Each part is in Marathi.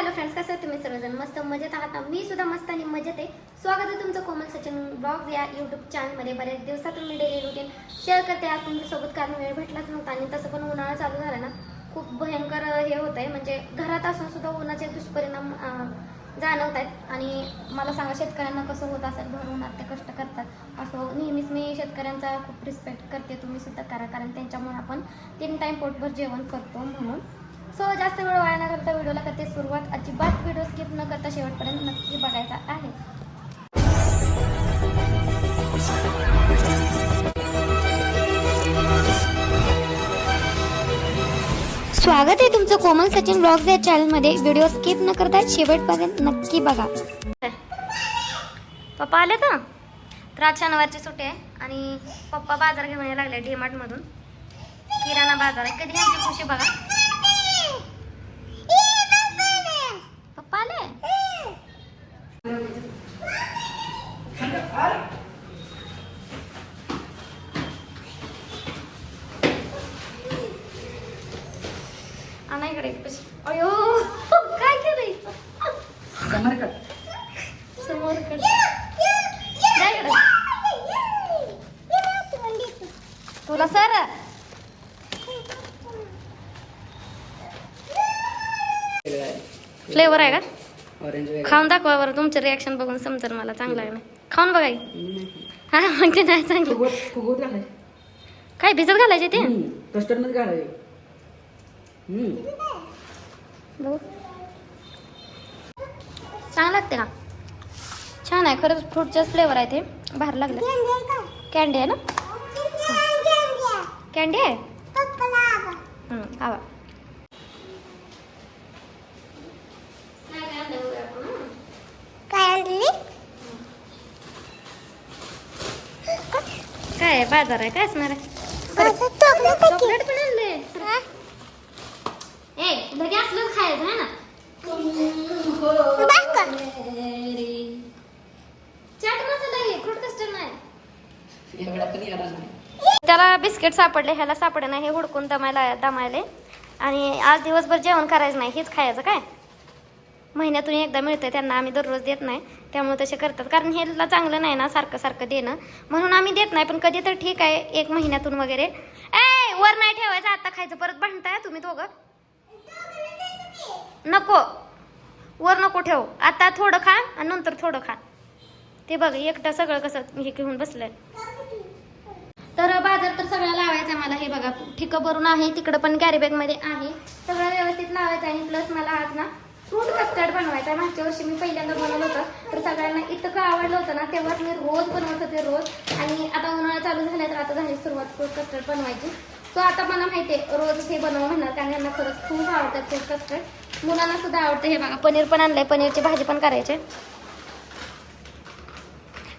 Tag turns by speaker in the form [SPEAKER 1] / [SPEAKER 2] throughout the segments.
[SPEAKER 1] हॅलो फ्रेंड्स, कसे आहात तुम्ही सर्वजण? मस्त मजेत आहात ना? मी सुद्धा मस्त आणि मजेत आहे. स्वागत आहे तुमचं कोमल सचिन ब्लॉग्स या यूट्यूब चॅनलमध्ये. बऱ्याच दिवसातून मी डेली रुटीन शेअर करते आज तुमच्यासोबत, कारण वेळ भेटलाच नव्हता आणि तसं पण उन्हाळा चालू झाला ना, खूप भयंकर हे होत आहे. म्हणजे घरात असून सुद्धा उन्हाचे दुष्परिणाम जाणवत आहेत. आणि मला सांगा, शेतकऱ्यांना कसं होत असेल? भर उन्हात ते कष्ट करतात. असं नेहमीच मी शेतकऱ्यांचा खूप रिस्पेक्ट करते. तुम्ही सुद्धा करा, कारण त्यांच्यामुळे आपण 3 टाईम पोटभर जेवण करतो म्हणून. सो जास्त वेळ वाया न करता व्हिडिओला करते सुरुवात. अजिबात व्हिडिओ स्किप न करता शेवटपर्यंत नक्की बघायचा आहे. स्वागत आहे तुमचं कोमल सचिन ब्लॉग्स या चॅनलमध्ये. व्हिडिओ स्किप न करता शेवटपर्यंत नक्की बघा. पप्पा आले तर आज शनिवारची सुट्टी आहे आणि पप्पा बाजार घेऊन यायला लागले डीमार्ट मधून. किराणा बाजार आहे. कधी यांची खुशी बघा. पप्पा आले. आणा इकडे. अयो काय केलंय? समोर तुला सर फ्लेवर आहे का? खाऊन दाखवा बरं. तुमचं रिॲक्शन बघून समजेल मला चांगलं आहे. खाऊन बघा. हा म्हणजे नाही चांगलं. काय भिजत घालायचे ते?
[SPEAKER 2] कस्टर्ड घालायचे.
[SPEAKER 1] बघू छान लागते का? छान आहे खरंच. फ्रूटचेच फ्लेवर आहे ते. बाहेर लागलं. कॅन्डी आहे ना? कॅन्डी आहे. आवा काय बाजार आहे? काय असणार आहे? चॉकलेट पण आणले. ए लगे असलंच खायचं आहे ना? चाट मसाला आहे, फ्रूट कस्टर्ड नाही. त्याला बिस्किट सापडले, ह्याला सापडे नाही. हे हुडकून दमायले आणि आज दिवसभर जेवण करायचं नाही, हेच खायचं. काय महिन्यातून एकदा मिळतं त्यांना, आम्ही दररोज देत नाही. त्यामुळे तसे करतात, कारण हेला चांगलं नाही ना सारखं सारखं देणं, म्हणून आम्ही देत नाही. पण कधी तर ठीक आहे, 1 महिन्यातून वगैरे. ए वर नाही ठेवायचं, आता खायचं. परत भांडताय तुम्ही दोघं. नको वर नको ठेव. आता थोडं खा आणि नंतर थोडं खा. ते बघ एकटा सगळं कसं हे घेऊन बसलंय. तर बाजार तर सगळं लावायचं आहे मला. हे बघा ठिकं भरून आहे, तिकडं पण कॅरी बॅग मध्ये आहे. सगळं व्यवस्थित लावायचं आहे. आणि प्लस मला आज ना फ्रूट कस्टर्ड बनवायचं आहे. मागच्या वर्षी मी पहिल्यांदा बनवलं होतं, तर सगळ्यांना इतकं आवडलं होतं ना, तेव्हाच मी रोज बनवत होते रोज. आणि आता उन्हाळा चालू झाला तर आता झाली सुरुवात फ्रूट कस्टर्ड बनवायची. सो आता मला माहिती आहे रोज हे बनवून म्हणणार, कारण यांना खरंच खूप आवडतं फ्रूट कस्टर्ड. मुलांना सुद्धा आवडतं. हे बघा पनीर पण आणलंय, पनीरची भाजी पण करायची.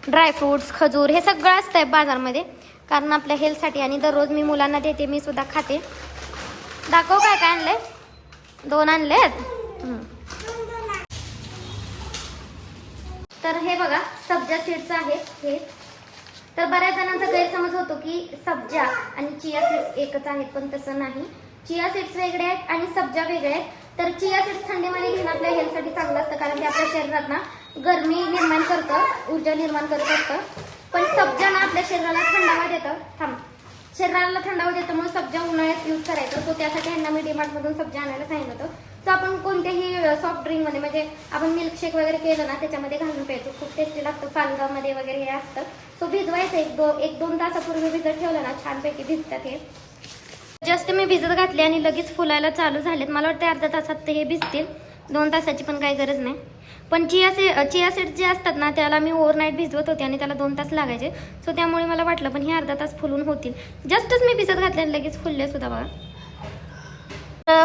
[SPEAKER 1] ड्रायफ्रूट्स, खजूर हे सगळं असतंय बाजारमध्ये, कारण आपल्या हेल्थसाठी. आणि दररोज मी मुलांना देते, मी सुद्धा खाते. दाखव काय काय आणलंय. 2 आणलेत. तर हे बघा सब्जा सीड्स आहेत हे. तर बऱ्याच जणांचा गैरसमज होतो की सब्जा आणि चिया सीड्स एकच आहेत, पण तसं नाही. चिया सीड्स वेगळे आहेत आणि सब्जा वेगळे आहेत. तर चिया सीड्स थंडीमध्ये घेणं आपल्या हेल्थसाठी चांगलं असतं, कारण ते आपल्या शरीरात ना गरमी निर्माण करतं, ऊर्जा निर्माण करत असतं. पण सब्जा ना आपल्या शरीराला थंडावा देतं. शरीराला थंडावा देतं, म्हणून सब्जा उन्हाळ्यात यूज करायचं. सो त्यासाठी ह्यांना मी डीमार्ट मधून सब्जा आणायला सांगितलं होतं. सो आपण कोणत्याही सॉफ्ट ड्रिंक मध्ये, म्हणजे आपण मिल्कशेक वगैरे केलं ना, त्याच्यामध्ये घालून प्यायचं. खूप टेस्टी लागतं. फालुदामध्ये वगैरे हे असतं. सो भिजवायचं 1-2 तासापूर्वी भिजत ठेवलं ना, छानपैकी भिजतात हे. जस्ट मी भिजत घातले आणि लगेच फुलायला चालू झालेत. मला वाटतं अर्ध्या तासात हे भिजतील. 2 तासाची पण काही गरज नाही. पण चिया सीड्स जे असतात ना, त्याला मी ओव्हरनाईट भिजवत होते आणि त्याला 2 तास लागायचे. सो त्यामुळे मला वाटलं, पण हे अर्धा तास फुलून होतील. जस्टच मी भिजत घातले आणि लगेच फुलले सुद्धा बघा.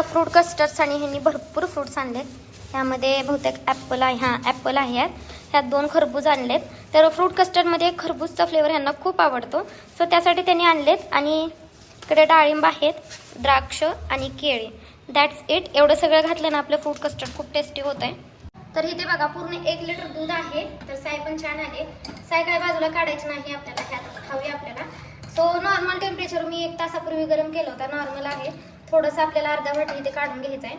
[SPEAKER 1] फ्रूट कस्टर्ड्स आणि ह्यांनी भरपूर फ्रूट्स आणलेत. त्यामध्ये बहुतेक ॲपल आहे. हां ॲपल आहेत. ह्यात 2 खरबूज आणलेत. तर फ्रूट कस्टर्डमध्ये खरबूजचा फ्लेवर ह्यांना खूप आवडतो. सो त्यासाठी त्यांनी आणलेत. आणि इकडे डाळिंब आहेत, द्राक्ष आणि केळी. That's it. एवढं सगळं घातलं ना, आपलं फ्रूट कस्टर्ड खूप टेस्टी होत आहे. तर इथे बघा पूर्ण 1 लिटर दूध आहे. तर साय पण छान आहे. साय काय बाजूला काढायची नाही आपल्याला, ह्यात हवी आपल्याला. सो नॉर्मल टेम्परेचर मी 1 तासापूर्वी गरम केलं होतं. नॉर्मल आहे. थोडंसं आपल्याला अर्धा वाटी इथे काढून घ्यायचं आहे.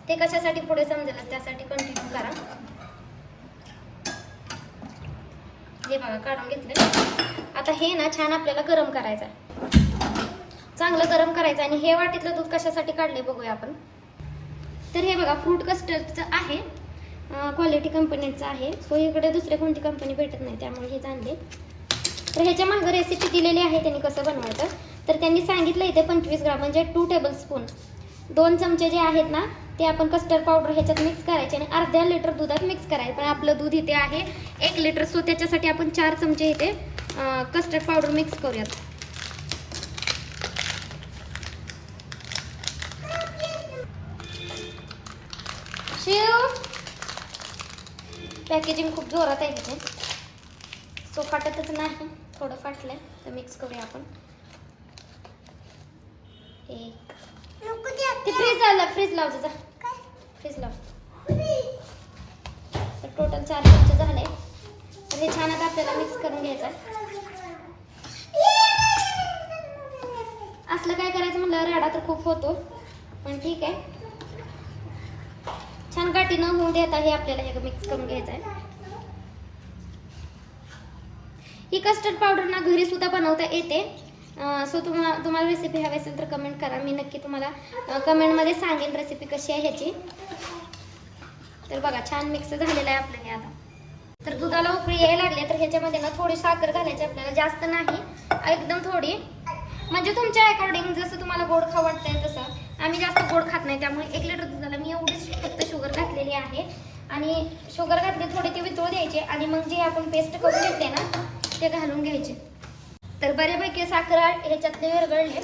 [SPEAKER 1] ते कशासाठी पुढे समजेल त्यासाठी कंटिन्यू करा. हे बघा काढून घेतले. आता हे ना छान आपल्याला गरम करायचं आहे, चांगलं गरम करायचं. आणि हे वाटीतलं दूध कशासाठी काढले बघूया आपण. तर हे बघा फ्रूट कस्टर्डचं आहे, क्वालिटी कंपनीचं आहे. सो इकडे दुसरे कोणती कंपनी भेटत नाही त्यामुळे हे आणले. तर ह्याच्या मागं रेसिपी दिलेली आहे त्यांनी कसं बनवायचं. तर त्यांनी सांगितलं इथे 25 ग्राम म्हणजे 2 टेबलस्पून 2 चमचे जे आहेत ना ते आपण कस्टर्ड पावडर ह्याच्यात मिक्स करायचे आणि अर्ध्या लिटर दुधात मिक्स करायचं. पण आपलं दूध इथे आहे 1 लिटर. सो त्याच्यासाठी आपण 4 चमचे इथे कस्टर्ड पावडर मिक्स करूयात. पॅकेजिंग खूप जोरात आहे तिथे, सो फाटतच नाही. थोडं फाटलंय तर मिक्स करूया आपण. एक ते फ्रीज लाव जा, फ्रीज लाव. तर टोटल 4 चमचे झाले. तर हे छान आता आपल्याला मिक्स करून घ्यायचं. असलं काय करायचं म्हणलं राडा तर खूप होतो, पण ठीक आहे. छान गाठी न होऊन देता हे आपल्याला हे मिक्स करून घ्यायचं आहे. ही कस्टर्ड पावडर ना घरी सुद्धा बनवता येते. सो तुम्हाला रेसिपी हवी असेल तर कमेंट करा, मी नक्की तुम्हाला कमेंटमध्ये सांगेन रेसिपी कशी आहे ह्याची. तर बघा छान मिक्स झालेलं आहे आपलं हे आता. तर दुधाला उकळी यायला लागली तर ह्याच्यामध्ये ना थोडी साखर घालायची आपल्याला, जास्त नाही, एकदम थोडी. म्हणजे तुमच्या अकॉर्डिंग जसं तुम्हाला गोड खाऊ वाटतंय तसं. आम्ही जास्त गोड खात नाही त्यामुळे 1 लिटर दुधाला मी एवढीच फक्त शुगर घातलेली आहे. आणि शुगर घातली थोडी ती वितळू द्यायची आणि मग जे आपण पेस्ट करून घेतले ना ते घालून घ्यायचे. तर बऱ्यापैकी साखर ह्याच्यातले विरघळले.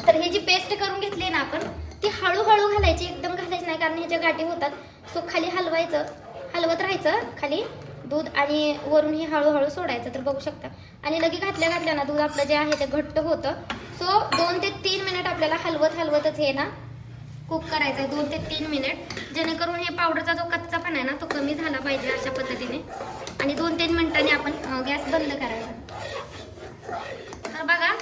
[SPEAKER 1] तर हे जी पेस्ट करून घेतली ना आपण ती हळूहळू घालायची, एकदम घालायची नाही कारण ह्याच्या गाठी होतात. सो खाली हलवायचं, हलवत राहायचं खाली दूध आणि वरून हे हळूहळू सोडायचं. तर बघू शकता. आणि लगे घातल्या ना दूध आपलं जे आहे ते घट्ट होतं. सो 2 ते 3 मिनिट आपल्याला हलवतच हे ना कुक करायचं आहे, 2 ते 3 मिनिट, जेणेकरून हे पावडरचा जो कच्चापणा आहे ना तो कमी झाला पाहिजे अशा पद्धतीने. आणि 2-3 मिनिटांनी आपण गॅस बंद करायचा. तर बघा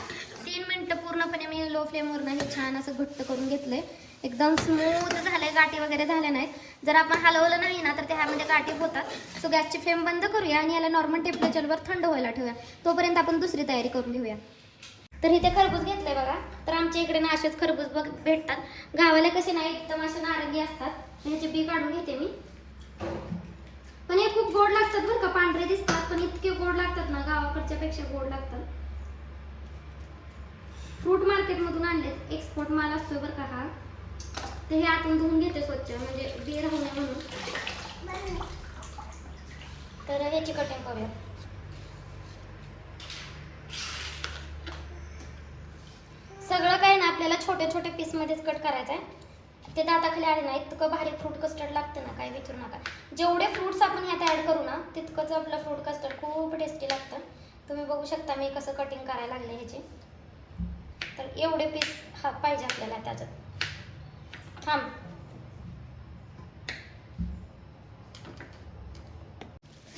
[SPEAKER 1] 3 मिनिटं पूर्णपणे मी लो फ्लेमवरून हे छान असं घट्ट करून घेतलंय. एकदम स्मूथ झालंय, गाठी वगैरे झाल्या नाहीत. जर आपण हलवलं नाही ना तर त्यामध्ये गाठी होतात. सो गॅसची फ्लेम बंद करूया आणि याला नॉर्मल टेम्परेचरवर थंड व्हायला ठेवूया. तोपर्यंत आपण दुसरी तयारी करून घेऊया. तर इथे खरबूज घेतलंय बघा. तर आमच्या इकडे ना असेच खरबूज भेटतात. गावाला कसे नाही एकदम असे नारंगी असतात. ह्याचे बी काढून घेते मी. पण हे खूप गोड लागतात बरं का, पांढरे दिसतात पण इतके गोड लागतात ना, गावाकडच्या पेक्षा गोड लागतात. फ्रूट मार्केट मधून आणलेत, एक्सपोर्ट माल असतोय बरं का हा. तर हे आतून धुवून घेते स्वच्छ, म्हणजे बी राहू नये म्हणून. तर ह्याची कटिंग करूया. सगळं काय ना आपल्याला छोटे छोटे पीस मध्येच कट करायचं आहे. ते दाताखाली आले ना इतकं भारी फ्रूट कस्टर्ड लागतं ना, काय विचारू नका. जेवढे फ्रूट्स आपण ह्यात ऍड करू ना तितकंच आपलं फ्रूट कस्टर्ड खूप टेस्टी लागतं. तुम्ही बघू शकता मी कसं कटिंग करायला लागले ह्याचे. तर एवढे पीस पाहिजे आपल्याला त्याच्यात. थांब.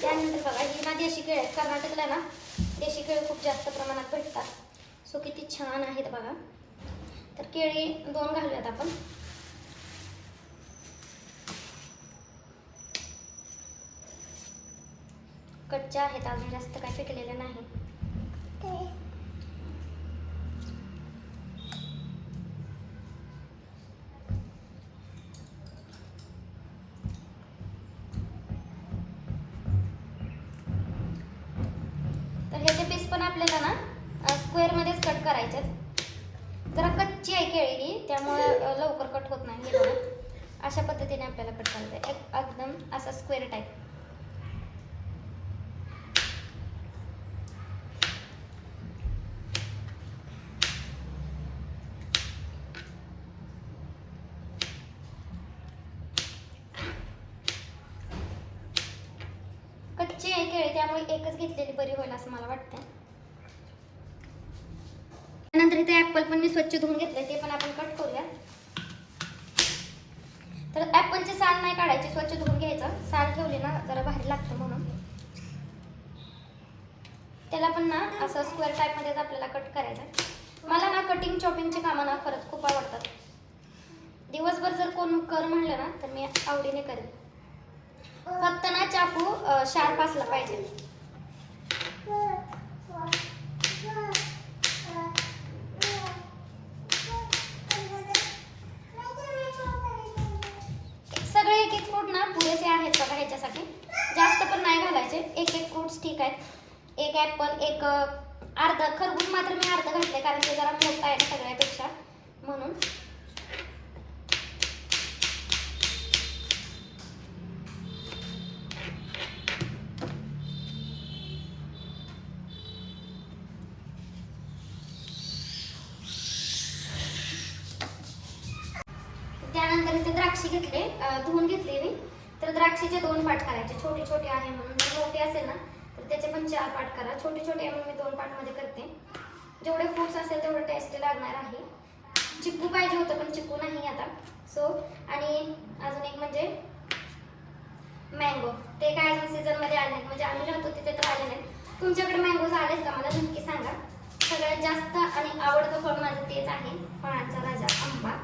[SPEAKER 1] त्यानंतर बघा ही ना देशी केळी आहेत. कर्नाटकला ना देशी केळी खूप जास्त प्रमाणात भेटतात. सो किती छान आहेत बघा. तर केळी 2 घालूयात आपण. कच्च्या आहेत अजून, जास्त काय पिकलेले नाही. तर ह्याचे पीस पण आपल्याला ना स्क्वेअर मध्येच कट करायचे. जरा कच्ची आहे केळी ही त्यामुळे लवकर कट होत नाही. हे बघा अशा पद्धतीने आपल्याला कट करायचं आहे, एकदम असा स्क्वेअर टाईप. कच्ची आहे केळी त्यामुळे एकच घेतलेली बरी होईल असं मला वाटतं. त्यानंतर इथे ऍपल पण मी स्वच्छ धुवून घेतले, ते पण आपण कट करूया. तर ऍपलची साल नाही काढायची, स्वच्छ धुवून घ्यायचं. साल ठेवली ना जरा भारी लागतं म्हणून. त्याला पण ना असं स्क्वेअर टाईप मध्येच आपल्याला कट करायचं. मला ना कटिंग चॉपिंगची कामं ना खरंच खूप आवडतात. दिवसभर जर कोण कर म्हणलं ना तर मी आवडीने करेन. फक्त ना चाकू शार्प असला पाहिजे. सगळे एक एक फ्रूट ना पुरेसे आहेत बघा ह्याच्यासाठी. जास्त पण नाही घालायचे. एक एक फ्रूट्स ठीक आहेत. एक ऍपल, एक अर्धा खरबूज मात्र मी अर्ध घातले कारण ते जरा मोठा आहे ना सगळ्यापेक्षा म्हणून. त्यानंतर इथे द्राक्षे घेतले, धुवून घेतले मी. तर द्राक्षीचे 2 पाट करायचे. छोटे छोटे आहे म्हणून. जर मोठे असेल ना तर त्याचे पण 4 पाट करा. छोटे छोटे आहे म्हणून मी 2 पाटमध्ये करते. जेवढे फ्रूट्स असेल तेवढं टेस्टी लागणार आहे. चिक्कू पाहिजे होतं पण चिक्कू नाही आता. सो आणि अजून एक म्हणजे मँगो. ते काय अजून सीझनमध्ये आले नाहीत. म्हणजे आम्ही राहतो तिथे तर आले नाहीत. तुमच्याकडे मँगोज आलेत का मला नक्की सांगा. सगळ्यात जास्त आणि आवडतं फळ माझं तेच आहे, फळांचा राजा आंबा.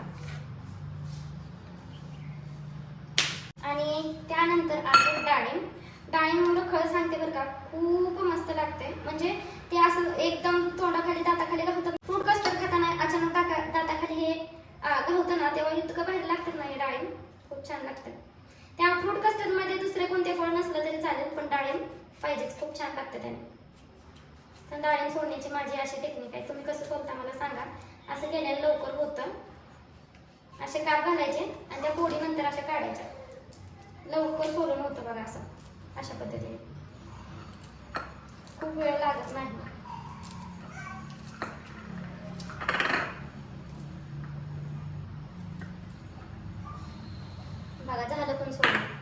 [SPEAKER 1] आणि त्यानंतर आहे डाळिंब. डाळिंब एवढं खरं सांगते बरं का, खूप मस्त लागते. म्हणजे ते असं एकदम तोंडाखाली दाताखाली घालतं. फ्रूट कस्टर्ड खाताना अचानक दाताखाली हे घालतं ना तेव्हा इतकं भारी लागतात ना हे डाळिंब. खूप छान लागतं. त्या फ्रूट कस्टर्ड मध्ये दुसरे कोणते फळ नसलं तरी चालेल पण डाळिंब पाहिजेच. खूप छान लागतं त्याने. तर डाळिंब सोडण्याची माझी अशी टेक्निक आहे. तुम्ही कसं सोडता मला सांगा. असं केल्याने लवकर होतं. असे काप घालायचे आणि त्या फोडी नंतर अशा काढायच्या. लवकर सोलून होतं बघा असं. अशा पद्धतीने खूप वेळ लागत नाही. बघा झालं पण सोलून.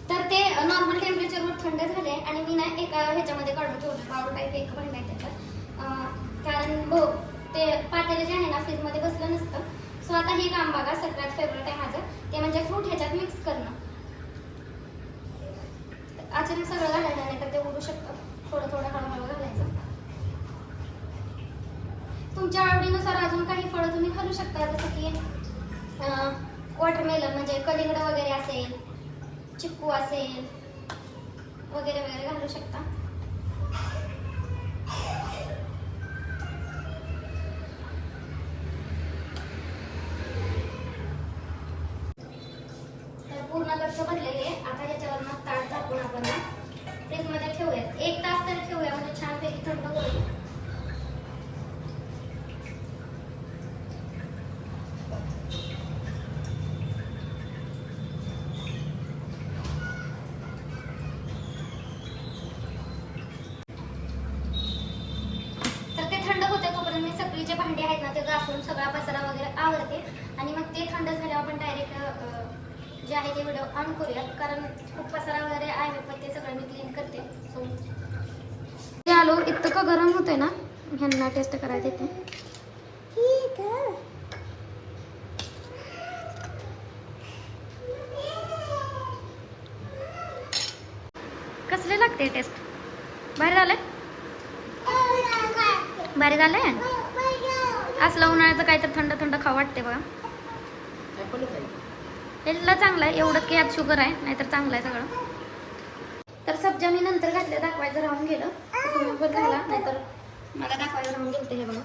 [SPEAKER 1] तर ते नॉर्मल टेम्परेचरवर थंड झाले आणि मी ना एका ह्याच्यामध्ये काढून ठेवलं. बाउल टाईप एक भांड आहे त्याच्यात. कारण ते पातेलं जे आहे ना फ्रीजमध्ये बसलं नसतं. सो आता हे काम बघा सगळ्यात फेवरेट आहे माझं. ते म्हणजे फ्रूट ह्याच्यात मिक्स करणं. अचानक सगळं घालायचं नाही तर ते उडू शकतं. थोडं थोडं हळूहळू घालायचं. तुमच्या आवडीनुसार अजून काही फळं तुम्ही घालू शकता. जसं की वॉटरमेलन म्हणजे कलिंगड वगैरे असेल, चिक्कू असेल वगैरे वगैरे घालू शकता. तर पूर्ण गच्च भरलेले. आता ह्याच्यावर ताट झाकून आपण फ्रीजमध्ये ठेवूयात. 1 तास तरी ठेवूया म्हणजे छानपैकी थंड होईल. जे भांडी आहेत ना ते घासून सगळा पसारा वगैरे आवरते आणि मग ते थंड झाल्यावर आपण डायरेक्ट जे आहे ते व्हिडिओ ऑन करूयात. कारण खूप पसारा वगैरे आहे पण ते सगळं मी क्लीन करते. सो आलो इतकं गरम होतंय ना ह्यांना टेस्ट करायला येते. कसले लागते टेस्ट. भारी झालंय. भारी झालंय. असलं उन्हाळ्याचं काहीतरी थंड थंड खावं वाटते बघा. हेल्थला चांगलं आहे. एवढं की यात शुगर आहे नाहीतर चांगलं आहे सगळं. तर सब्जा मी नंतर घातलं दाखवायचं राहून गेलं. तुम्ही पण घाला नाहीतर मला दाखवायला राहून गेलं. हे बघा